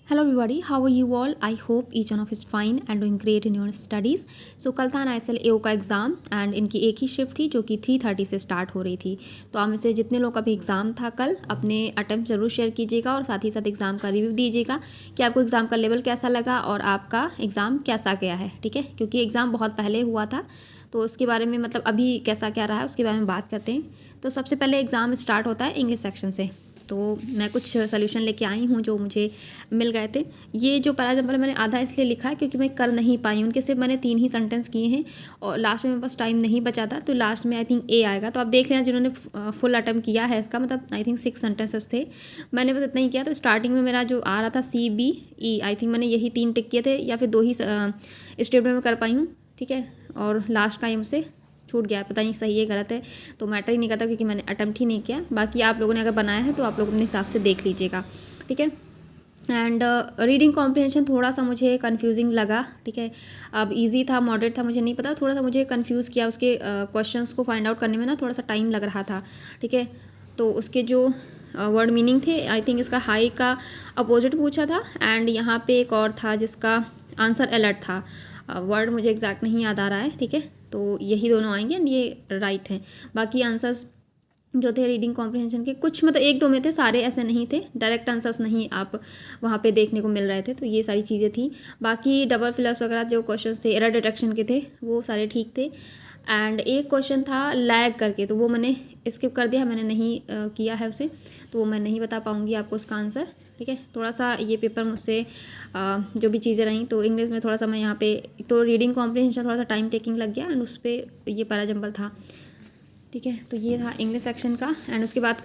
Hello everybody, how are you all? I hope each one of is fine and doing great in your studies. So कल था NISL AO का exam and इनकी एक ही shift थी जो कि 3:30 से स्टार्ट हो रही थी। तो आप में से जितने लोग का भी एग्ज़ाम था कल अपने अटैम्प्ट ज़रूर शेयर कीजिएगा और साथ ही साथ एग्ज़ाम का रिव्यू दीजिएगा कि आपको एग्ज़ाम का लेवल कैसा लगा और आपका एग्ज़ाम कैसा गया है, ठीक है। क्योंकि एग्ज़ाम बहुत पहले हुआ था तो उसके बारे में मतलब अभी कैसा क्या रहा है उसके बारे में बात करते हैं। तो सबसे पहले एग्ज़ाम स्टार्ट होता है इंग्लिश सेक्शन से। तो मैं कुछ सोल्यूशन लेके आई हूँ जो मुझे मिल गए थे। ये जो पैराग्राफ मैंने आधा इसलिए लिखा है क्योंकि मैं कर नहीं पाई, उनके सिर्फ मैंने 3 ही सेंटेंस किए हैं और लास्ट में मेरे पास टाइम नहीं बचा था, तो लास्ट में आई थिंक ए आएगा। तो आप देख लेना जिन्होंने फुल अटेम्प्ट किया है इसका, मतलब आई थिंक 6 सेंटेंसेस थे, मैंने बस इतना ही किया। तो स्टार्टिंग में मेरा जो आ रहा था CBE, आई थिंक मैंने यही 3 टिक किए थे या फिर 2 ही स्टेटमेंट में कर पाई हूँ, ठीक है। और लास्ट का ये मुझसे छूट गया, पता नहीं सही है गलत है, तो मैटर ही नहीं करता क्योंकि मैंने अटेम्प्ट ही नहीं किया। बाकी आप लोगों ने अगर बनाया है तो आप लोग अपने हिसाब से देख लीजिएगा, ठीक है। एंड रीडिंग कॉम्प्रिहेंशन थोड़ा सा मुझे कन्फ्यूजिंग लगा, ठीक है। अब इजी था मॉडरेट था मुझे नहीं पता, थोड़ा सा मुझे कन्फ्यूज़ किया, उसके क्वेश्चंस को फाइंड आउट करने में ना थोड़ा सा टाइम लग रहा था, ठीक है। तो उसके जो वर्ड मीनिंग थे, आई थिंक इसका हाई का अपोजिट पूछा था एंड यहाँ पे एक और था जिसका आंसर अलर्ट था। वर्ड मुझे एग्जैक्ट नहीं याद आ रहा है, ठीक है। तो यही दोनों आएंगे एंड ये राइट हैं। बाकी आंसर्स जो थे रीडिंग कॉम्प्रिहेंशन के कुछ मतलब 1-2 में थे, सारे ऐसे नहीं थे, डायरेक्ट आंसर्स नहीं आप वहाँ पे देखने को मिल रहे थे। तो ये सारी चीज़ें थी। बाकी डबल फिलर्स वगैरह जो क्वेश्चंस थे एरर डिटेक्शन के थे वो सारे ठीक थे। एंड एक क्वेश्चन था लैग करके, तो वो मैंने स्किप कर दिया, मैंने नहीं किया है उसे, तो वो मैं नहीं बता पाऊँगी आपको उसका आंसर, ठीक है। थोड़ा सा ये पेपर मुझसे जो भी चीज़ें रहीं तो इंग्लिश में थोड़ा सा मैं यहाँ पे तो रीडिंग कॉम्प्रिहेंशन थोड़ा सा टाइम टेकिंग लग गया एंड उस पर ये पैराजंबल था, ठीक है। तो ये था इंग्लिश सेक्शन का। एंड उसके बात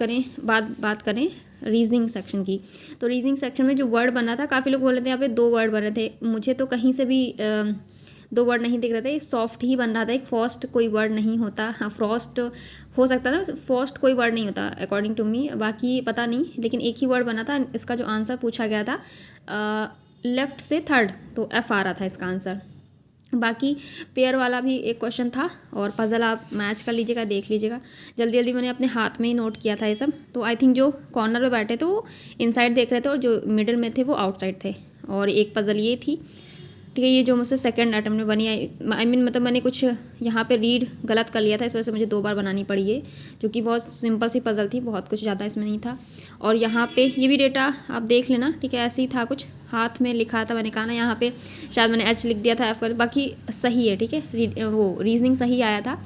करें रीजनिंग सेक्शन की। तो रीजनिंग सेक्शन में जो वर्ड बना था, काफ़ी लोग बोल रहे थे यहाँ पे 2 वर्ड बने थे, मुझे तो कहीं से भी 2 वर्ड नहीं दिख रहे थे। सॉफ्ट ही बन रहा था, एक फॉस्ट कोई वर्ड नहीं होता। हाँ, फ्रॉस्ट हो सकता था, फॉस्ट कोई वर्ड नहीं होता अकॉर्डिंग टू मी, बाकी पता नहीं, लेकिन एक ही वर्ड बना था। इसका जो आंसर पूछा गया था लेफ़्ट से थर्ड, तो F आ रहा था इसका आंसर। बाकी पेयर वाला भी एक क्वेश्चन था और पज़ल आप मैच कर लीजिएगा, देख लीजिएगा। जल्दी जल्दी मैंने अपने हाथ में ही नोट किया था ये सब। तो आई थिंक जो कॉर्नर पे बैठे थे वो इनसाइड देख रहे थे और जो मिडिल में थे वो आउटसाइड थे। और एक पज़ल ये थी, ठीक है। ये जो मुझसे सेकंड अटेम्प्ट में बनी, आई मीन मतलब मैंने कुछ यहाँ पे रीड गलत कर लिया था, इस वजह से मुझे 2 बार बनानी पड़ी है, जो कि बहुत सिंपल सी पज़ल थी, बहुत कुछ ज़्यादा इसमें नहीं था। और यहाँ पे ये भी डेटा आप देख लेना, ठीक है। ऐसे ही था, कुछ हाथ में लिखा था, मैंने कहा ना यहाँ पे शायद मैंने H लिख दिया था F कर, बाकी सही है, ठीक है। वो रीजनिंग सही आया था,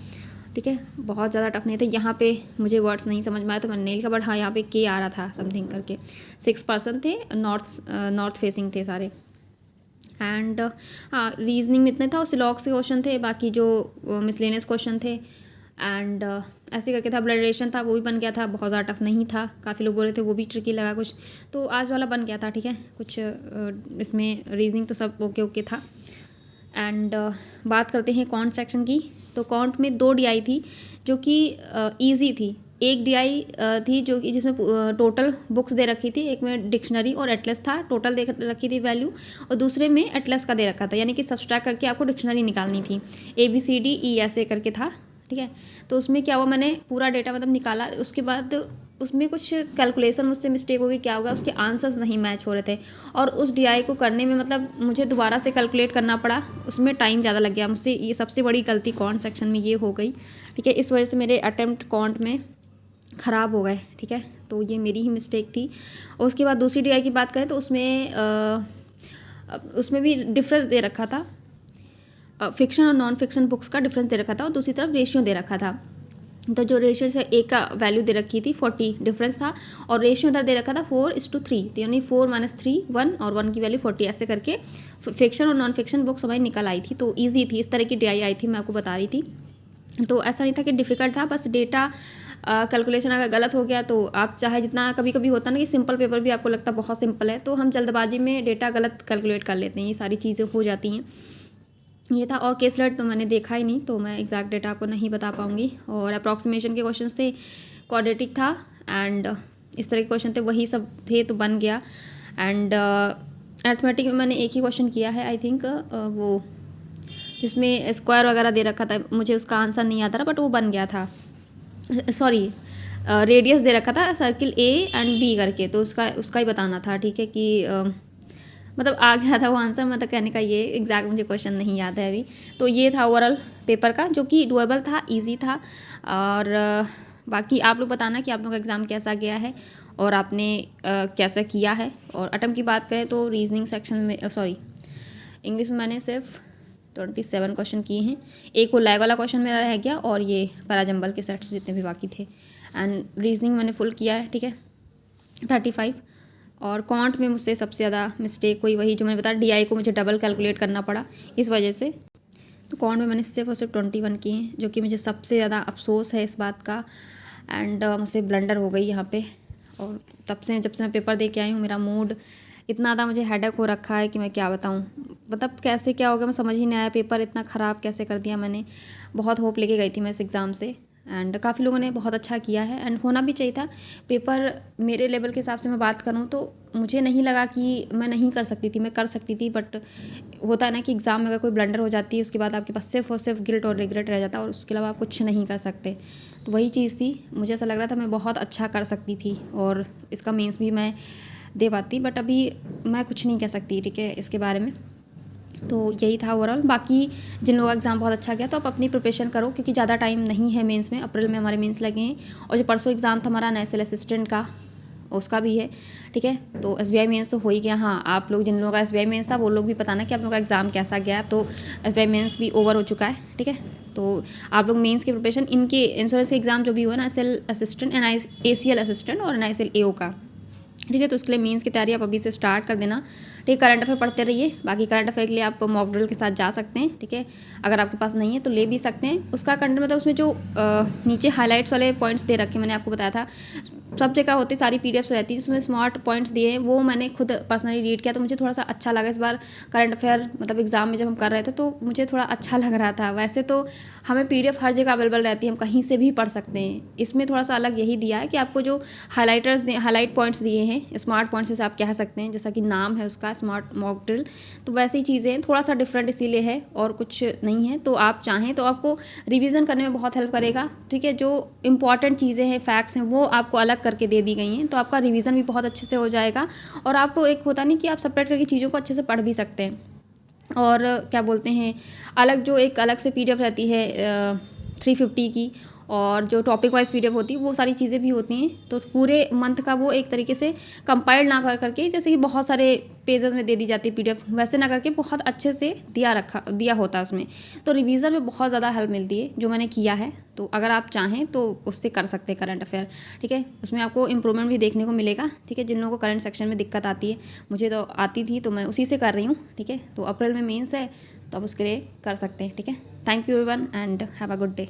ठीक है। बहुत ज़्यादा टफ नहीं था। यहाँ पे मुझे वर्ड्स नहीं समझ में आया तो मैंने नहीं लिखा, बट हाँ यहाँ पे K आ रहा था समथिंग करके। 6 पर्सन थे, नॉर्थ फेसिंग थे सारे। एंड हाँ, रीजनिंग में इतने था और सिलॉक्स के क्वेश्चन थे, बाकी जो मिसलेनियस क्वेश्चन थे। एंड ऐसे करके था। ब्लड रिलेशन था, वो भी बन गया था, बहुत ज़्यादा टफ नहीं था। काफ़ी लोग बोल रहे थे वो भी ट्रिकी लगा कुछ, तो आज वाला बन गया था, ठीक है। कुछ इसमें रीजनिंग तो सब ओके था। एंड बात करते हैं कॉन्ट सेक्शन की। तो कॉन्ट में 2 DI थी जो कि ईजी थी। एक DI थी जो कि जिसमें टोटल बुक्स दे रखी थी, एक में डिक्शनरी और एटलस था, टोटल दे रखी थी वैल्यू, और दूसरे में एटलस का दे रखा था, यानी कि सब्सट्रैक्ट करके आपको डिक्शनरी निकालनी थी। ABCDE ऐसे करके था, ठीक है। तो उसमें क्या हुआ, मैंने पूरा डेटा मतलब निकाला, उसके बाद उसमें कुछ कैलकुलेशन मुझसे मिस्टेक हो गई, क्या होगा, उसके आंसर्स नहीं मैच हो रहे थे और उस DI को करने में मतलब मुझे दोबारा से कैलकुलेट करना पड़ा, उसमें टाइम ज़्यादा लग गया मुझसे। ये सबसे बड़ी गलती कॉन्ट सेक्शन में ये हो गई, ठीक है। इस वजह से मेरे अटेम्प्ट कॉन्ट में ख़राब हो गए, ठीक है। तो ये मेरी ही मिस्टेक थी। और उसके बाद दूसरी DI की बात करें तो उसमें भी डिफरेंस दे रखा था, फिक्शन और नॉन फिक्शन बुक्स का डिफरेंस दे रखा था और दूसरी तरफ रेशियो दे रखा था। तो जो रेशियो से एक का वैल्यू दे रखी थी 40 डिफरेंस था, और रेशियो इधर दे रखा था 4:3, तो यानी 4 - 3 1 और 1 की वैल्यू 40, ऐसे करके फिक्शन और नॉन फिक्शन बुक्स हमारी निकल आई थी। तो ईजी थी, इस तरह की DI आई थी, मैं आपको बता रही थी। तो ऐसा नहीं था कि डिफ़िकल्ट था, बस डेटा कैलकुलेशन अगर गलत हो गया तो आप चाहे जितना, कभी कभी होता ना कि सिंपल पेपर भी आपको लगता बहुत सिंपल है, तो हम जल्दबाजी में डेटा गलत कैलकुलेट कर लेते हैं, ये सारी चीज़ें हो जाती हैं, ये था। और केसलेट तो मैंने देखा ही नहीं, तो मैं एग्जैक्ट डेटा आपको नहीं बता पाऊँगी। और अप्रॉक्सीमेशन के क्वेश्चन थे, क्वाड्रेटिक था एंड इस तरह के क्वेश्चन थे, वही सब थे, तो बन गया। एंड अर्थमेटिक में मैंने एक ही क्वेश्चन किया है, आई थिंक वो जिसमें स्क्वायर वगैरह दे रखा था, मुझे उसका आंसर नहीं आता था, बट वो बन गया था। सॉरी, रेडियस दे रखा था सर्किल A एंड B करके, तो उसका ही बताना था, ठीक है, कि मतलब आ गया था वो आंसर, मतलब कहने का ये एग्जैक्ट मुझे क्वेश्चन नहीं याद है अभी। तो ये था ओवरऑल पेपर का, जो कि डुएबल था, इजी था। और बाकी आप लोग बताना कि आप लोग का एग्ज़ाम कैसा गया है और आपने कैसा किया है। और अटम की बात करें तो रीजनिंग सेक्शन में इंग्लिश में मैंने सिर्फ 27 क्वेश्चन किए हैं। एक वो लैग वाला क्वेश्चन मेरा रह गया और ये पैराजंबल के सेट्स जितने भी बाकी थे। एंड रीजनिंग मैंने फुल किया है, ठीक है, 35। और कॉन्ट में मुझसे सबसे ज़्यादा मिस्टेक हुई, वही जो मैंने बताया, DI को मुझे डबल कैलकुलेट करना पड़ा इस वजह से। तो कॉन्ट में मैंने सिर्फ और सिर्फ 21 किए हैं, जो कि मुझे सबसे ज़्यादा अफसोस है इस बात का। एंड मुझसे ब्लंडर हो गई यहाँ पे। और तब से जब से मैं पेपर दे के आई हूँ, मेरा मूड इतना ज़्यादा मुझे हेडेक हो रखा है कि मैं क्या बताऊँ। मतलब कैसे क्या हो गया मैं समझ ही नहीं आया, पेपर इतना ख़राब कैसे कर दिया मैंने। बहुत होप लेके गई थी मैं इस एग्ज़ाम से। एंड काफ़ी लोगों ने बहुत अच्छा किया है एंड होना भी चाहिए था। पेपर मेरे लेवल के हिसाब से मैं बात करूँ तो मुझे नहीं लगा कि मैं नहीं कर सकती थी, मैं कर सकती थी। बट होता है ना कि एग्ज़ाम में अगर कोई ब्लंडर हो जाती है, उसके बाद आपके पास सिर्फ और सिर्फ गिल्ट और रिग्रेट रह जाता है और उसके अलावा आप कुछ नहीं कर सकते। तो वही चीज़ थी, मुझे ऐसा लग रहा था मैं बहुत अच्छा कर सकती थी और इसका मेंस भी मैं दे पाती। बट अभी मैं कुछ नहीं कह सकती, ठीक है, इसके बारे में। तो यही था ओवरऑल। बाकी जिन लोगों का एग्ज़ाम बहुत अच्छा गया तो आप अपनी प्रिपरेशन करो, क्योंकि ज़्यादा टाइम नहीं है मेंस में। अप्रैल में हमारे मेंस लगे हैं और जो परसों एग्ज़ाम था हमारा नेशनल असिस्टेंट का, उसका भी है, ठीक है। तो SBI मेंस तो हो ही गया। हाँ, आप लोग जिन लोगों का SBI मेंस था वो लोग भी बताना कि आप लोगों का एग्ज़ाम कैसा गया। तो SBI मेंस भी ओवर हो चुका है, ठीक है। तो आप लोग मेंस की प्रिपरेशन, इनके इंश्योरेंस के एग्ज़ाम जो भी हुआ ना, SL असिस्टेंट, ACL असिस्टेंट और NICL AO का, ठीक है। तो उसके लिए मेंस की तैयारी आप अभी से स्टार्ट कर देना, ठीक है। करंट अफेयर पढ़ते रहिए। बाकी करंट अफेयर के लिए आप मॉक ड्रिल के साथ जा सकते हैं, ठीक है। अगर आपके पास नहीं है तो ले भी सकते हैं। उसका कंटेंट मतलब उसमें जो नीचे हाईलाइट्स वाले पॉइंट्स दे रखे, मैंने आपको बताया था सब जगह होती सारी PDFs रहती है जिसमें स्मार्ट पॉइंट्स दिए हैं, वो मैंने खुद पर्सनली रीड किया तो मुझे थोड़ा सा अच्छा लगा। इस बार करंट अफेयर मतलब एग्ज़ाम में जब हम कर रहे थे तो मुझे थोड़ा अच्छा लग रहा था। वैसे तो हमें PDF हर जगह अवेलेबल रहती है, हम कहीं से भी पढ़ सकते हैं। इसमें थोड़ा सा अलग यही दिया है कि आपको जो हाईलाइट पॉइंट्स दिए हैं, स्मार्ट पॉइंट्स जैसे आप कह सकते हैं, जैसा कि नाम है उसका स्मार्ट मॉक ड्रिल, तो वैसे ही चीज़ें हैं, थोड़ा सा डिफरेंट इसीलिए है और कुछ नहीं है। तो आप चाहें तो आपको रिवीजन करने में बहुत हेल्प करेगा, ठीक है। जो इंपॉर्टेंट चीज़ें हैं, फैक्ट्स हैं, वो आपको अलग करके दे दी गई हैं, तो आपका रिवीजन भी बहुत अच्छे से हो जाएगा। और आपको एक होता नहीं कि आप सेपरेट करके चीज़ों को अच्छे से पढ़ भी सकते हैं। और क्या बोलते हैं, अलग जो एक अलग से PDF रहती है 350 की, और जो टॉपिक वाइज PDF होती है, वो सारी चीज़ें भी होती हैं। तो पूरे मंथ का वो एक तरीके से कंपाइल ना कर करके, जैसे कि बहुत सारे पेजेस में दे दी जाती है PDF, वैसे ना करके बहुत अच्छे से दिया होता है उसमें। तो रिवीजन में बहुत ज़्यादा हेल्प मिलती है, जो मैंने किया है। तो अगर आप चाहें तो उससे कर सकते हैं करंट अफेयर, ठीक है। उसमें आपको इंप्रूवमेंट भी देखने को मिलेगा, ठीक है। जिन लोगों को करंट सेक्शन में दिक्कत आती है, मुझे तो आती थी, तो मैं उसी से कर रही हूँ, ठीक है। तो अप्रैल में मेंस है तो आप उसके लिए कर सकते हैं, ठीक है। Thank you everyone and have a good day.